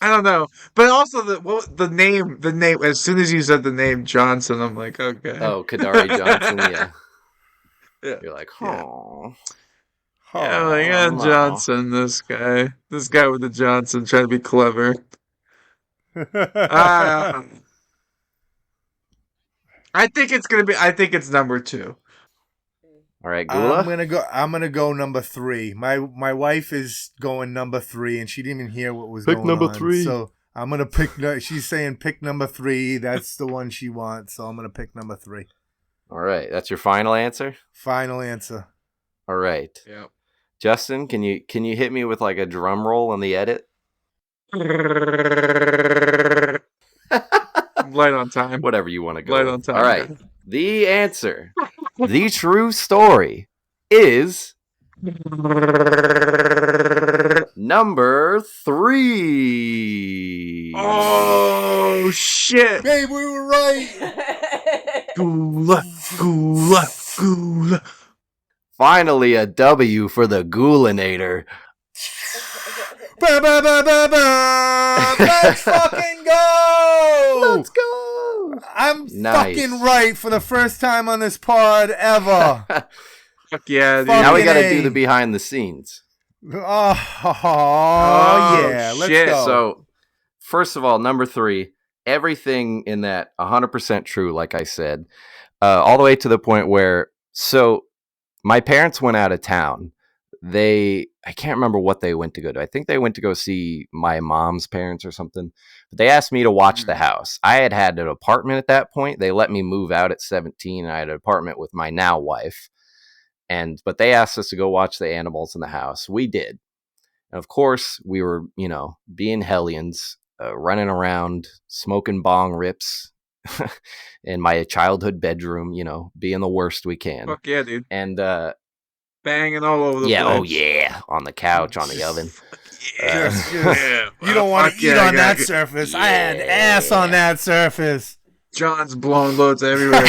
I don't know, but also the name. As soon as you said the name Johnson, I'm like, okay. Oh, Kadari Johnson, yeah. Yeah. You're like, oh. Yeah, no. Johnson. This guy with the Johnson, trying to be clever. I think it's gonna be. I think it's number 2. All right, Gula. I'm gonna go number 3. My wife is going number 3, and she didn't even hear what was going on. Pick number 3. So I'm gonna pick. She's saying pick number 3. That's the one she wants. So I'm gonna pick number 3. All right, that's your final answer. Final answer. All right. Yeah. Justin, can you hit me with like a drum roll on the edit? Light on time. Whatever you want to go. Light with. on time. All right. The answer, the true story, is number 3. Oh shit! Hey, we were right. Gula. Finally, a W for the Goulinator. Ba, ba, ba, ba, ba. Let's fucking go! Let's go! I'm Nice. fucking right for the first time on this pod ever. Fuck yeah, dude. Now we got to Fucking do A. the behind the scenes. Oh, yeah. Let's shit. go. So, first of all, number 3, everything in that 100% true, like I said, all the way to the point where, so my parents went out of town. I can't remember what they went to go to. I think they went to go see my mom's parents or something. But they asked me to watch the house. I had an apartment at that point. They let me move out at 17, and I had an apartment with my now wife. But they asked us to go watch the animals in the house. We did. And of course, we were, being hellions, running around, smoking bong rips in my childhood bedroom, being the worst we can. Fuck yeah, dude. And Banging all over the place. oh yeah, on the couch, on the oven. Just, Yeah, you don't want fuck to eat yeah, on yeah, that yeah. surface. I had ass on that surface. John's blowing loads everywhere.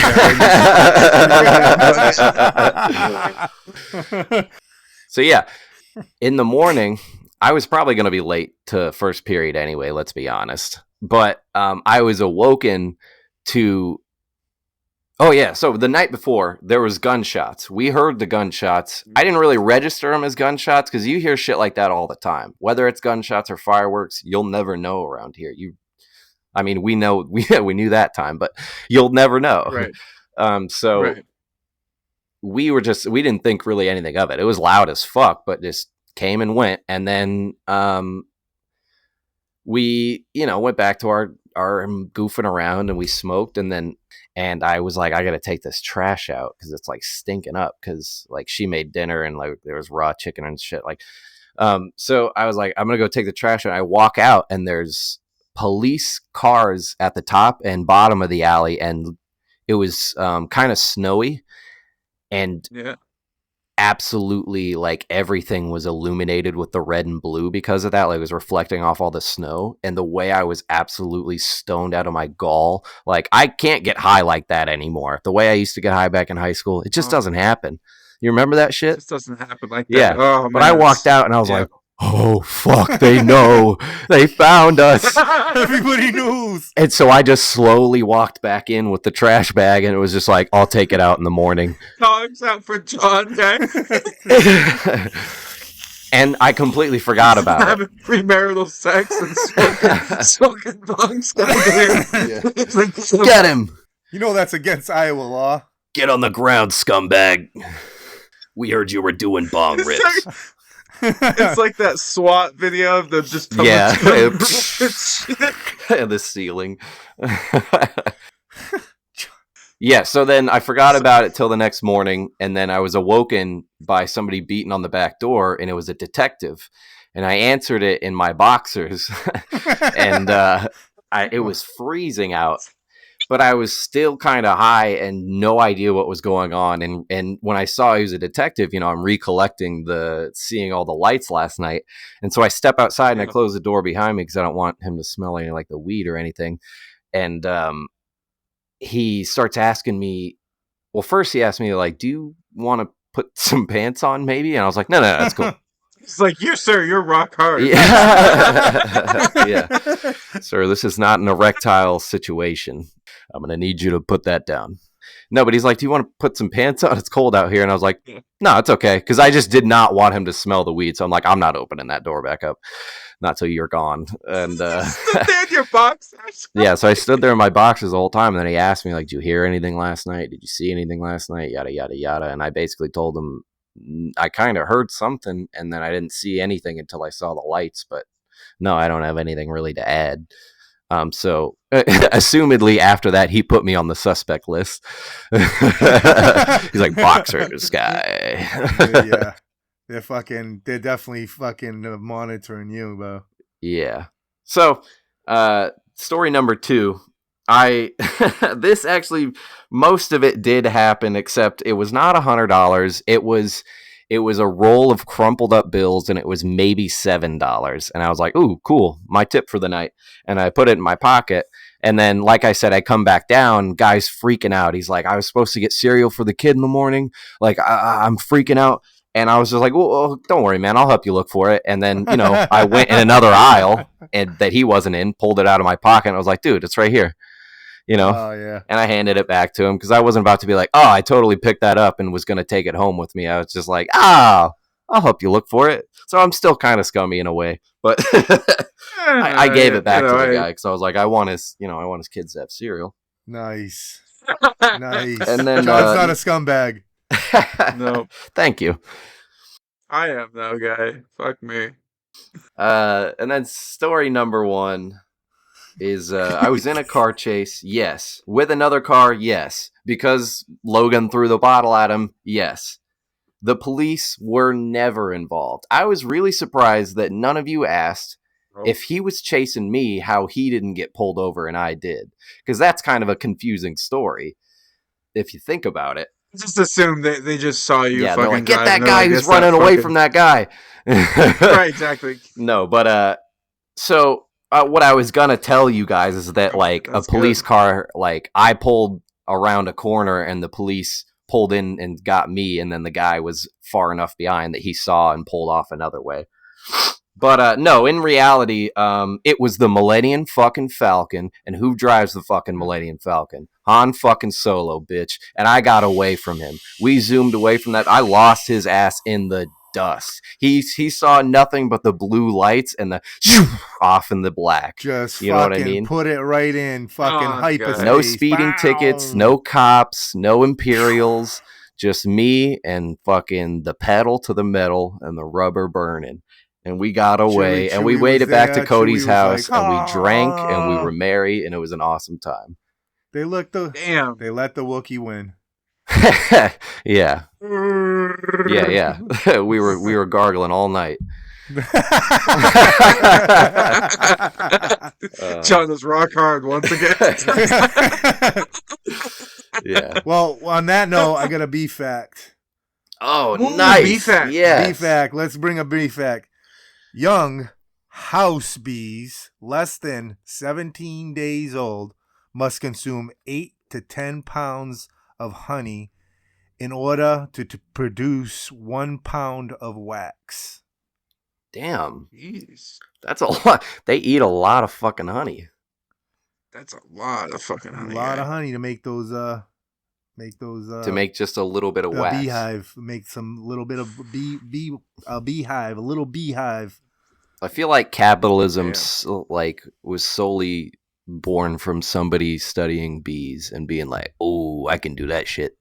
So yeah, in the morning, I was probably going to be late to first period anyway, let's be honest. But I was awoken to... Oh, yeah. So the night before, there was gunshots. We heard the gunshots. I didn't really register them as gunshots because you hear shit like that all the time. Whether it's gunshots or fireworks, you'll never know around here. I mean, we know, we knew that time, but you'll never know. Right. So Right. we didn't think really anything of it. It was loud as fuck, but just came and went. And then we, went back to our goofing around and we smoked. And I was like, I got to take this trash out because it's like stinking up because like she made dinner and like there was raw chicken and shit. Like, so I was like, I'm going to go take the trash out. I walk out and there's police cars at the top and bottom of the alley. And it was kind of snowy and Yeah. absolutely like everything was illuminated with the red and blue because of that. Like it was reflecting off all the snow, and the way I was absolutely stoned out of my gall. Like I can't get high like that anymore. The way I used to get high back in high school, it just doesn't happen. You remember that It shit? just doesn't happen like Yeah. that. Oh, But man, I walked out and I was like, oh fuck, they know. They found us. Everybody knows. And so I just slowly walked back in with the trash bag, and it was just like, I'll take it out in the morning. Dogs out for John, guy. And I completely forgot about it. Having premarital sex and smoking bungs. It's like, Get him! You know that's against Iowa law. Get on the ground, scumbag. We heard you were doing bong rips. It's like that SWAT video of them just coming Yeah. through. The ceiling. Yeah, so then I forgot about it till the next morning, and then I was awoken by somebody beating on the back door, and it was a detective. And I answered it in my boxers, and it was freezing out, but I was still kind of high and no idea what was going on. And when I saw he was a detective, I'm recollecting seeing all the lights last night. And so I step outside and I close the door behind me because I don't want him to smell any like the weed or anything. And he starts asking me, well, first he asked me like, do you want to put some pants on maybe? And I was like, no, that's cool. It's like, you, sir, you're rock hard. Yeah. Yeah. Sir, this is not an erectile situation. I'm going to need you to put that down. No, but he's like, do you want to put some pants on? It's cold out here. And I was like, no, it's okay. Because I just did not want him to smell the weed. So I'm like, I'm not opening that door back up. Not till you're gone. And Stood there in your boxers. yeah, so I stood there in my boxers the whole time. And then he asked me, like, did you hear anything last night? Did you see anything last night? Yada, yada, yada. And I basically told him I kind of heard something. And then I didn't see anything until I saw the lights. But no, I don't have anything really to add. So assumedly after that, he put me on the suspect list. He's like, boxers guy. Yeah. They're definitely fucking monitoring you, bro. Yeah. So, story number 2, this actually, most of it did happen, except it was not $100. It was a roll of crumpled up bills, and it was maybe $7. And I was like, ooh, cool, my tip for the night. And I put it in my pocket. And then, like I said, I come back down, guy's freaking out. He's like, I was supposed to get cereal for the kid in the morning. Like, I'm freaking out. And I was just like, well, don't worry, man, I'll help you look for it. And then, I went in another aisle and that he wasn't in, pulled it out of my pocket, and I was like, dude, it's right here. Oh, yeah. And I handed it back to him because I wasn't about to be like, oh, I totally picked that up and was going to take it home with me. I was just like, I'll help you look for it. So I'm still kind of scummy in a way, but I gave it back to the guy because I was like, I want his kids to have cereal. Nice. Nice. And then John's not a scumbag. No. Thank you. I am though, guy. Fuck me. And then story number 1 is I was in a car chase, yes. With another car, yes. Because Logan threw the bottle at him, yes. The police were never involved. I was really surprised that none of you asked if he was chasing me, how he didn't get pulled over and I did. Because that's kind of a confusing story, if you think about it. Just assume they just saw you Yeah, they're fucking like, get driving. that They're guy like, who's "It's that running away fucking-" from that guy. Right, exactly. No, but so what I was gonna tell you guys is that like a That's police good. car, like I pulled around a corner and the police pulled in and got me, and then the guy was far enough behind that he saw and pulled off another way. But no, in reality, it was the Millennium fucking Falcon, and who drives the fucking Millennium Falcon? Han fucking Solo, bitch. And I got away from him. We zoomed away from that. I lost his ass in the dust. He saw nothing but the blue lights and the off in the black. Just You know what I fucking mean? put it right in fucking Oh, hyperspace. God. No speeding tickets, Bow. no cops, no Imperials, just me and fucking the pedal to the metal and the rubber burning. And we got away, and we Chewie made was it back to there. Cody's Chewie was house, like, and we drank, and we "Ah." were merry, and it was an awesome time. They let the Damn. Wookiee win. Yeah, yeah. we were gargling all night. John is rock hard once again. Yeah. Well, on that note, I got a B fact. Oh, Ooh, nice. B-fact. Yeah. B fact. Let's bring a B fact. Young house bees, less than 17 days old, must consume 8 to 10 pounds of honey in order to produce 1 pound of wax. Damn, Jeez. that's a lot. They eat a lot of fucking honey. That's a lot of fucking honey. A lot eh? of honey to make those To make just a little bit of a wax. beehive, make some little bit of a beehive, a little beehive. I feel like capitalism Damn. like was solely born from somebody studying bees and being like, "Oh, I can do that shit.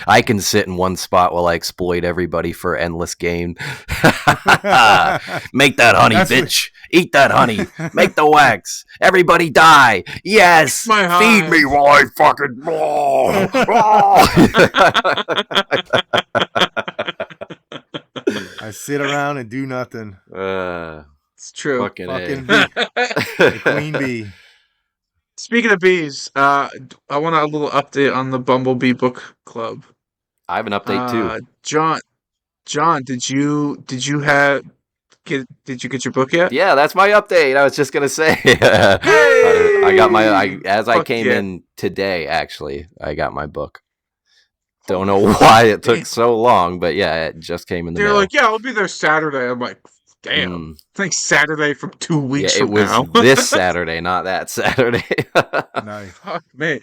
I can sit in one spot while I exploit everybody for endless gain. Make that honey, That's what- bitch. Eat that honey. Make the wax. Everybody die. Yes. My Feed hive. me while I fucking." I sit around and do nothing. It's true. Fucking Fucking A. The queen bee. Speaking of bees, I want a little update on the Bumblebee Book Club. I have an update too. John, did you get your book yet? Yeah, that's my update. I was just gonna say, Hey! I got my. As I Fuck came yeah. in today, actually, I got my book. Don't know why it took so long, but yeah, it just came in the They're mail. like, yeah, I'll be there Saturday. I'm like, damn. Mm. I think Saturday from 2 Yeah, weeks it from was now. this Saturday, not that Saturday. Nice. Fuck me.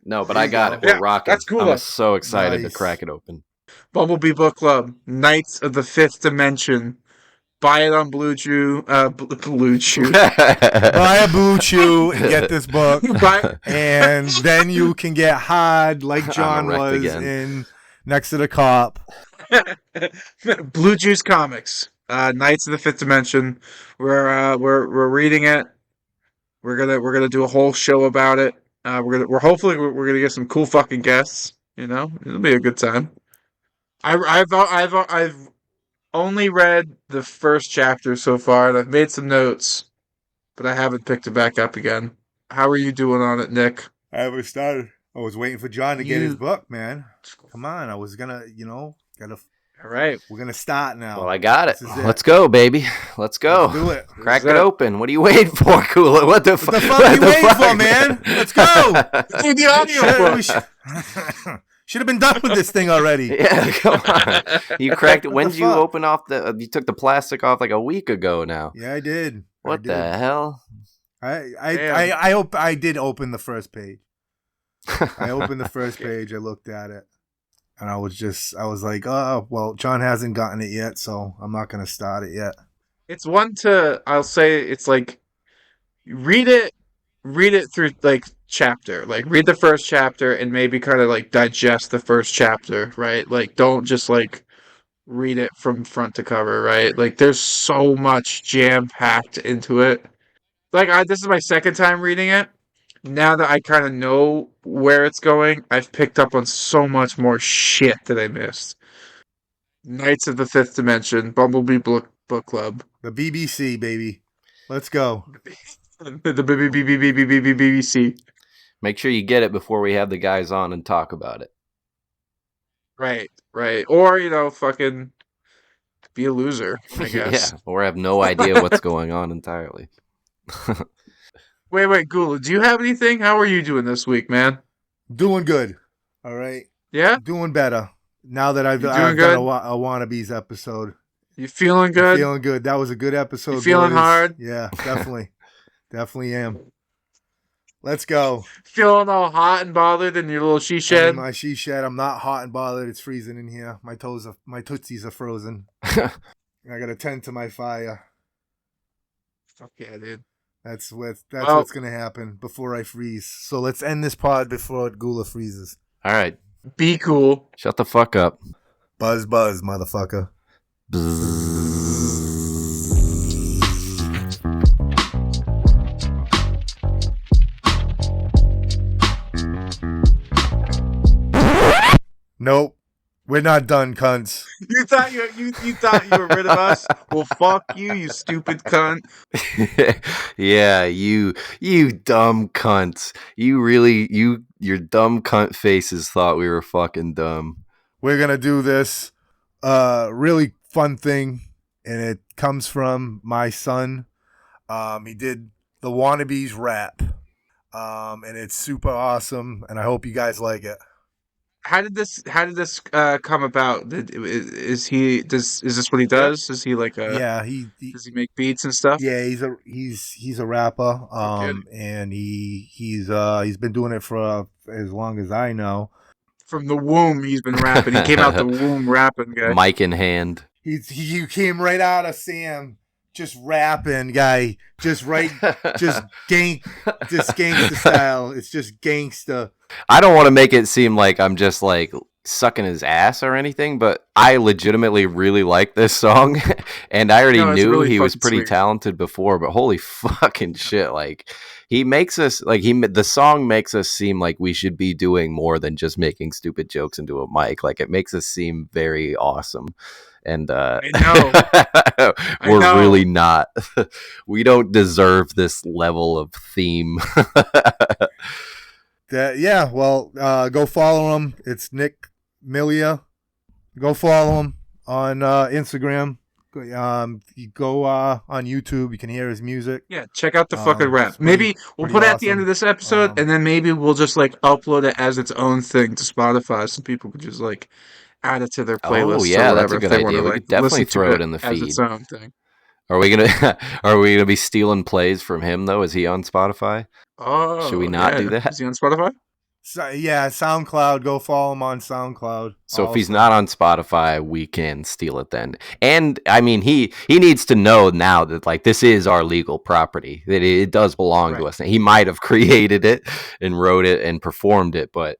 No, but I got it. We're Yeah, rocking. that's cool, I'm though. so excited Nice. to crack it open. Bumblebee Book Club, Knights of the Fifth Dimension. Buy it on Blue Chew. Blue Chew. Buy a Blue Chew and get this book, Buy- and then you can get hard like I'm John erect was again. in Next to the Cop. Blue Juice Comics, Knights of the Fifth Dimension. We're reading it. We're gonna do a whole show about it. We're hopefully gonna get some cool fucking guests. You know, it'll be a good time. I've only read the first chapter so far, and I've made some notes, but I haven't picked it back up again. How are you doing on it, Nick? I haven't started. I was waiting for John to get his You- book, man. Come on, I was gonna, All right. we're gonna start now. Well, I got it. This is it. Let's go, baby. Let's go. Let's do it. Crack This it is it. open. What are you waiting for, Kula? What the fuck? What the fuck you waiting for, man? Let's go. Do the audio book. Should have been done with this thing already. Yeah, come on. You cracked it. What When the did you fuck? open off the? You took the plastic off like a week ago now. Yeah, I did. What I the did. hell? I did open the first page. I opened the first page. I looked at it, and I was like, oh, well, John hasn't gotten it yet, so I'm not gonna start it yet. It's one to. I'll say it's like read it through like chapter. Like read the first chapter and maybe kind of like digest the first chapter, right? Like don't just like read it from front to cover, right? Like there's so much jam packed into it. Like this is my second time reading it. Now that I kind of know where it's going, I've picked up on so much more shit that I missed. Knights of the Fifth Dimension, Bumblebee Book Club. The BBC, baby. Let's go. The BBC. Make sure you get it before we have the guys on and talk about it. Right, right. Or, fucking be a loser, I guess. Yeah, or have no idea what's going on entirely. Wait, Gula, do you have anything? How are you doing this week, man? Doing good. All right. Yeah? Doing better. Now that I've You done doing good? a Wannabeez episode. You feeling good? Feeling good. That was a good episode. You feeling boys. hard? Yeah, definitely. Definitely am. Let's go. Feeling all hot and bothered in your little she I'm shed? in my she shed. I'm not hot and bothered. It's freezing in here. My tootsies are frozen. I gotta tend to my fire. Fuck yeah, dude. That's what's gonna happen before I freeze. So let's end this pod before Gula freezes. All right. Be cool. Shut the fuck up. Buzz, motherfucker. Nope. We're not done, cunts. You thought you thought you were rid of us? Well, fuck you, you stupid cunt. Yeah, you dumb cunts. Your dumb cunt faces thought we were fucking dumb. We're going to do this really fun thing, and it comes from my son. He did the Wannabeez rap, and it's super awesome, and I hope you guys like it. How did this come about? Is this what he does? Is he like Yeah, does he make beats and stuff? Yeah, he's a rapper, and he's been doing it for as long as I know. From the womb, he's been rapping. He came out the womb rapping, guy. Mic in hand. He came right out of Sam, just rapping, guy. Just gangsta style. It's just gangsta. I don't want to make it seem like I'm just like sucking his ass or anything, but I legitimately really like this song, and I already knew really he was fucking pretty sweet. talented before. But holy fucking shit! Like he makes us the song makes us seem like we should be doing more than just making stupid jokes into a mic. Like it makes us seem very awesome. And I know. we're really not. We don't deserve this level of theme. Go follow him. It's Nick Milia. Go follow him on Instagram. You go on YouTube. You can hear his music. Yeah, check out the fucking rap. it's pretty- Maybe we'll pretty put it at the awesome. end of this episode, and then maybe we'll just like upload it as its own thing to Spotify, so people could just like add it to their playlist. Oh yeah, or that's whatever, a if good they idea. wanna, We like, could definitely listen to throw it in the as feed. its own thing. Are we gonna be stealing plays from him though? Is he on Spotify? Oh, Should we not do that? Is he on Spotify? So, yeah, SoundCloud. Go follow him on SoundCloud. So if he's not on Spotify, we can steal it then. And I mean, he needs to know now that like this is our legal property. That it does belong to Right. us. He might have created it and wrote it and performed it, but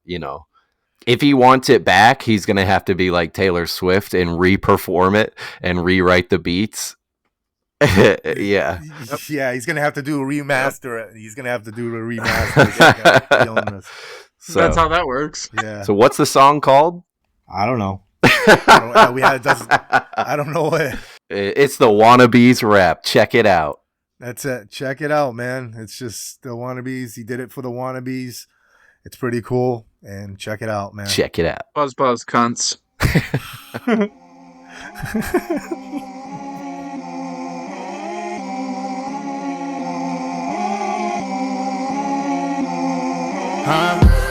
if he wants it back, he's gonna have to be like Taylor Swift and re-perform it and rewrite the beats. Yeah. Yeah, he's gonna have to do a remaster it. He's gonna have to do a remaster. So, That's how that works. Yeah. so what's the song called? I don't know. I don't know what. It's the Wannabeez rap. Check it out. That's it. Check it out, man. It's just the Wannabeez. He did it for the Wannabeez. It's pretty cool. And check it out, man. Check it out. Buzz, cunts.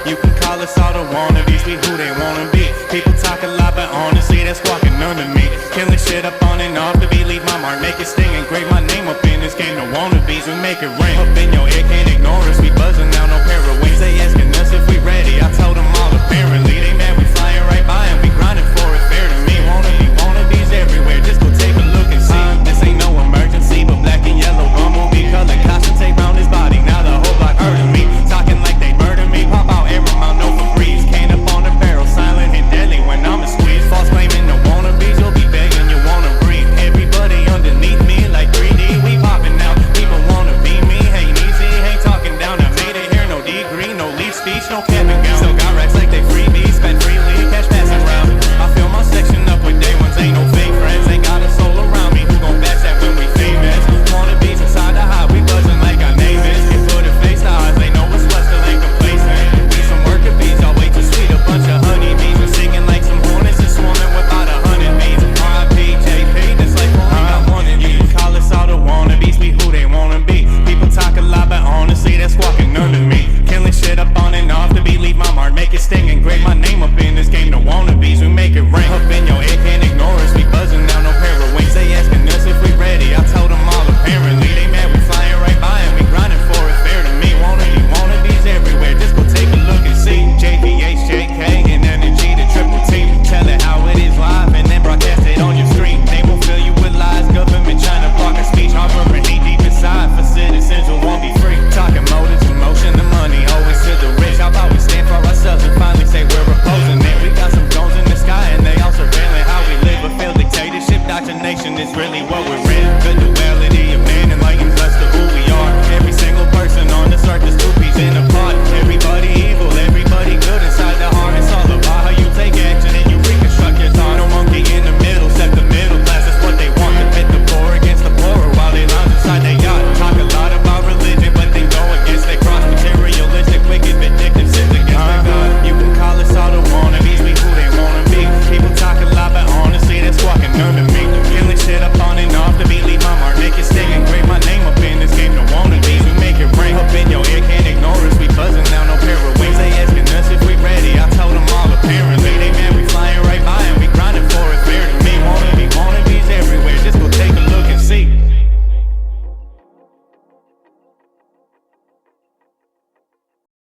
You can call us all the wannabes, we who they wanna be. People talk a lot, but honestly, that's walking under me. Killing shit up on and off the beat, leave my mark, make it sting. Engrave my name up in this game, the wannabes, we make it ring. Up in your ear, can't ignore us, we buzzing out, no pair of wings. They asking us if we ready, I told them all apparently. They mad, we flying right by and we grinding for it, fair to me. Wannabes everywhere, just go take a look and see. This ain't no emergency, but black and yellow bumblebee color caution tape round his body. Now the whole block heard of me, talking like they murder me. Pop out every mouth, no Febreze. Cane up on the barrel, silent and deadly when I'm a squeeze. False claiming the wannabes, you'll be begging, you wanna breathe. Everybody underneath me like 3D, we popping out. People wanna be me, ain't easy, ain't talking down. I made it here, no degree, no leaf speech, no